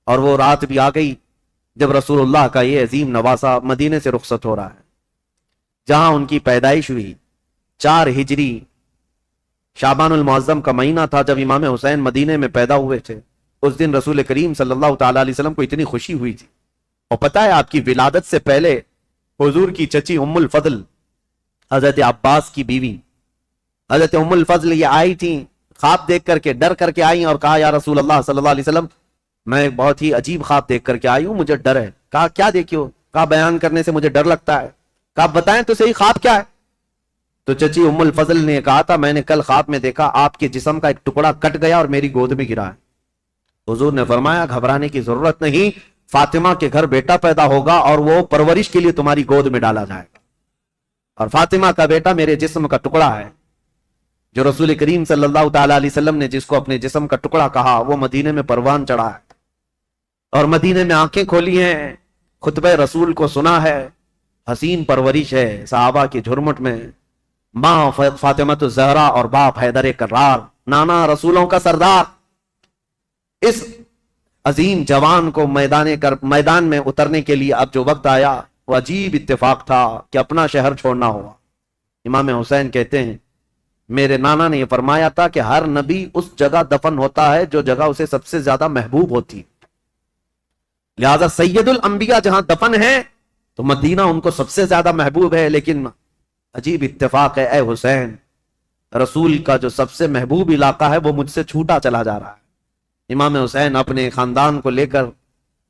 اور وہ رات بھی آ گئی جب رسول اللہ کا یہ عظیم نواسا مدینے سے رخصت ہو رہا ہے، جہاں ان کی پیدائش ہوئی 4 ہجری شعبان المعظم کا مہینہ تھا جب امام حسین مدینے میں پیدا ہوئے تھے۔ اس دن رسول کریم صلی اللہ تعالی علیہ وسلم کو اتنی خوشی ہوئی تھی، اور پتہ ہے آپ کی ولادت سے پہلے حضور کی چچی ام الفضل حضرت عباس کی بیوی حضرت ام الفضل یہ آئی تھی، خواب دیکھ کر کے ڈر کر کے آئی اور کہا یا رسول اللہ صلی اللہ علیہ وسلم میں بہت ہی عجیب خواب دیکھ کر کے آئی ہوں، مجھے ڈر ہے۔ کہا کیا دیکھیو؟ کہا بیان کرنے سے مجھے ڈر لگتا ہے۔ کہا بتائیں تو صحیح خواب کیا ہے؟ تو چچی ام الفضل نے کہا تھا میں نے کل خواب میں دیکھا آپ کے جسم کا ایک ٹکڑا کٹ گیا اور میری گود میں گرا ہے۔ حضور نے فرمایا گھبرانے کی ضرورت نہیں، فاطمہ کے گھر بیٹا پیدا ہوگا اور وہ پرورش کے لیے تمہاری گود میں ڈالا جائے گا، اور فاطمہ کا بیٹا میرے جسم کا ٹکڑا ہے۔ جو رسول کریم صلی اللہ تعالی علیہ وسلم نے جس کو اپنے جسم کا ٹکڑا کہا وہ مدینے میں پروان چڑھا ہے، اور مدینے میں آنکھیں کھولی ہیں، خطبہ رسول کو سنا ہے، حسین پرورش ہے صحابہ کی جھرمٹ میں، ماں فاطمہ الزہرا اور باپ حیدر کرار، نانا رسولوں کا سردار۔ اس عظیم جوان کو میدان میں اترنے کے لیے اب جو وقت آیا وہ عجیب اتفاق تھا کہ اپنا شہر چھوڑنا ہوا۔ امام حسین کہتے ہیں میرے نانا نے یہ فرمایا تھا کہ ہر نبی اس جگہ دفن ہوتا ہے جو جگہ اسے سب سے زیادہ محبوب ہوتی، لہذا سید الانبیاء جہاں دفن ہے تو مدینہ ان کو سب سے زیادہ محبوب ہے۔ لیکن عجیب اتفاق ہے اے حسین، رسول کا جو سب سے محبوب علاقہ ہے وہ مجھ سے چھوٹا چلا جا رہا ہے۔ امام حسین اپنے خاندان کو لے کر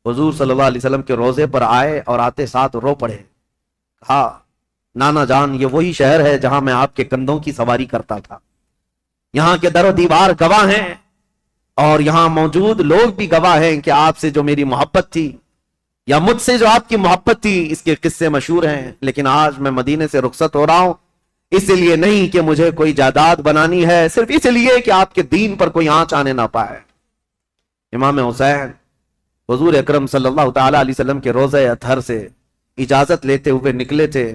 حضور صلی اللہ علیہ وسلم کے روضے پر آئے اور آتے ساتھ رو پڑے، کہا نانا جان یہ وہی شہر ہے جہاں میں آپ کے کندھوں کی سواری کرتا تھا، یہاں کے در و دیوار گواہ ہیں اور یہاں موجود لوگ بھی گواہ ہیں کہ آپ سے جو میری محبت تھی یا مجھ سے جو آپ کی محبت تھی اس کے قصے مشہور ہیں۔ لیکن آج میں مدینے سے رخصت ہو رہا ہوں، اس لیے نہیں کہ مجھے کوئی جائیداد بنانی ہے، صرف اس لیے کہ آپ کے دین پر کوئی آنچ آنے نہ پائے۔ امام حسین حضور اکرم صلی اللہ تعالی علیہ وسلم کے روضہ اطہر سے اجازت لیتے ہوئے نکلے تھے۔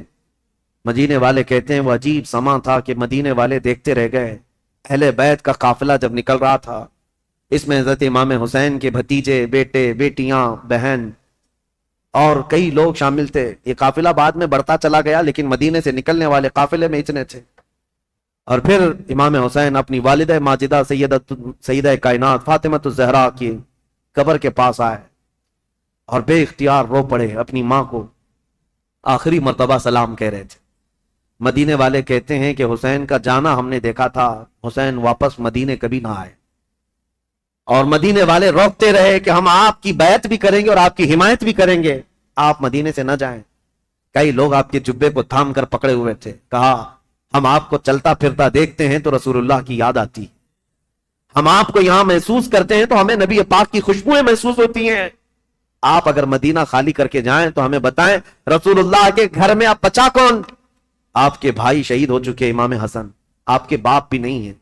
مدینے والے کہتے ہیں وہ عجیب سما تھا کہ مدینے والے دیکھتے رہ گئے۔ اہل بیت کا قافلہ جب نکل رہا تھا، اس میں حضرت امام حسین کے بھتیجے، بیٹے، بیٹیاں، بہن اور کئی لوگ شامل تھے۔ یہ قافلہ بعد میں بڑھتا چلا گیا لیکن مدینے سے نکلنے والے قافلے میں اتنے تھے۔ اور پھر امام حسین اپنی والدہ ماجدہ سیدہ کائنات فاطمہ الزہرا کی قبر کے پاس آئے اور بے اختیار رو پڑے، اپنی ماں کو آخری مرتبہ سلام کہہ رہے تھے۔ مدینے والے کہتے ہیں کہ حسین کا جانا ہم نے دیکھا تھا، حسین واپس مدینے کبھی نہ آئے، اور مدینے والے روکتے رہے کہ ہم آپ کی بیعت بھی کریں گے اور آپ کی حمایت بھی کریں گے، آپ مدینے سے نہ جائیں۔ کئی لوگ آپ کے جبے کو تھام کر پکڑے ہوئے تھے، کہا ہم آپ کو چلتا پھرتا دیکھتے ہیں تو رسول اللہ کی یاد آتی، ہم آپ کو یہاں محسوس کرتے ہیں تو ہمیں نبی پاک کی خوشبوئیں محسوس ہوتی ہیں، آپ اگر مدینہ خالی کر کے جائیں تو ہمیں بتائیں رسول اللہ کے گھر میں اب بچا کون؟ آپ کے بھائی شہید ہو چکے، امام حسن، آپ کے باپ بھی نہیں ہیں،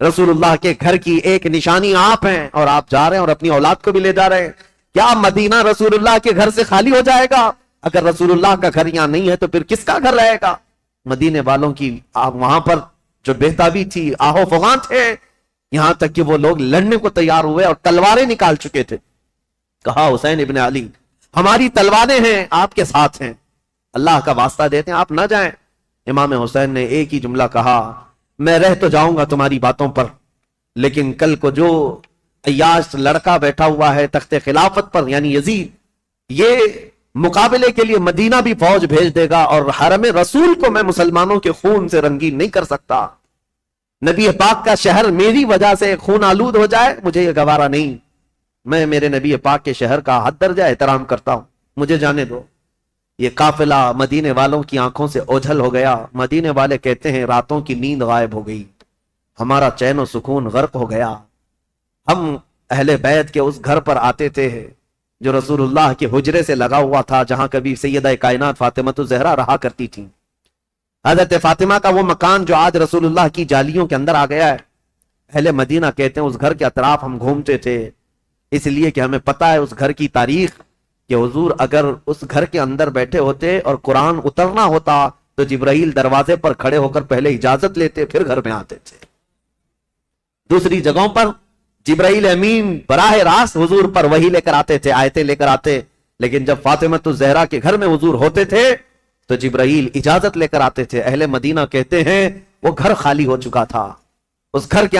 رسول اللہ کے گھر کی ایک نشانی آپ ہیں، اور آپ جا رہے ہیں اور اپنی اولاد کو بھی لے جا رہے ہیں۔ کیا مدینہ رسول اللہ کے گھر سے خالی ہو جائے گا؟ اگر رسول اللہ کا گھر یہاں نہیں ہے تو پھر کس کا گھر رہے گا؟ مدینے والوں کی وہاں پر جو بہتابی تھی، آہو فغاں تھے، یہاں تک کہ وہ لوگ لڑنے کو تیار ہوئے اور تلواریں نکال چکے تھے۔ کہا حسین ابن علی ہماری تلواریں ہیں آپ کے ساتھ ہیں، اللہ کا واسطہ دیتے ہیں آپ نہ جائیں۔ امام حسین نے ایک ہی جملہ کہا میں رہ تو جاؤں گا تمہاری باتوں پر، لیکن کل کو جو عیاش لڑکا بیٹھا ہوا ہے تخت خلافت پر یعنی یزید، یہ مقابلے کے لیے مدینہ بھی فوج بھیج دے گا، اور حرم رسول کو میں مسلمانوں کے خون سے رنگین نہیں کر سکتا۔ نبی پاک کا شہر میری وجہ سے خون آلود ہو جائے، مجھے یہ گوارا نہیں۔ میں میرے نبی پاک کے شہر کا حد درجہ احترام کرتا ہوں، مجھے جانے دو۔ یہ قافلہ مدینے والوں کی آنکھوں سے اوجھل ہو گیا۔ مدینے والے کہتے ہیں راتوں کی نیند غائب ہو گئی، ہمارا چین و سکون غرق ہو گیا۔ ہم اہل بیت کے اس گھر پر آتے تھے جو رسول اللہ کے حجرے سے لگا ہوا تھا، جہاں کبھی سیدہ کائنات فاطمہ الزہرا رہا کرتی تھی۔ حضرت فاطمہ کا وہ مکان جو آج رسول اللہ کی جالیوں کے اندر آ گیا ہے، اہل مدینہ کہتے ہیں اس گھر کے اطراف ہم گھومتے تھے، اس لیے کہ ہمیں پتہ ہے اس گھر کی تاریخ کہ حضور اگر اس گھر کے اندر بیٹھے ہوتے اور قرآن اترنا ہوتا تو جبرائیل دروازے پر کھڑے ہو کر پہلے اجازت لیتے پھر گھر میں آتے تھے۔ دوسری جگہوں پر جبرائیل امین براہ راست حضور پر وحی لے کر آتے تھے، آیتیں لے کر آتے، لیکن جب فاطمہ الزہرا کے گھر میں حضور ہوتے تھے تو جبرائیل اجازت لے کر آتے تھے۔ اہل مدینہ کہتے ہیں وہ گھر خالی ہو چکا تھا، اس گھر کے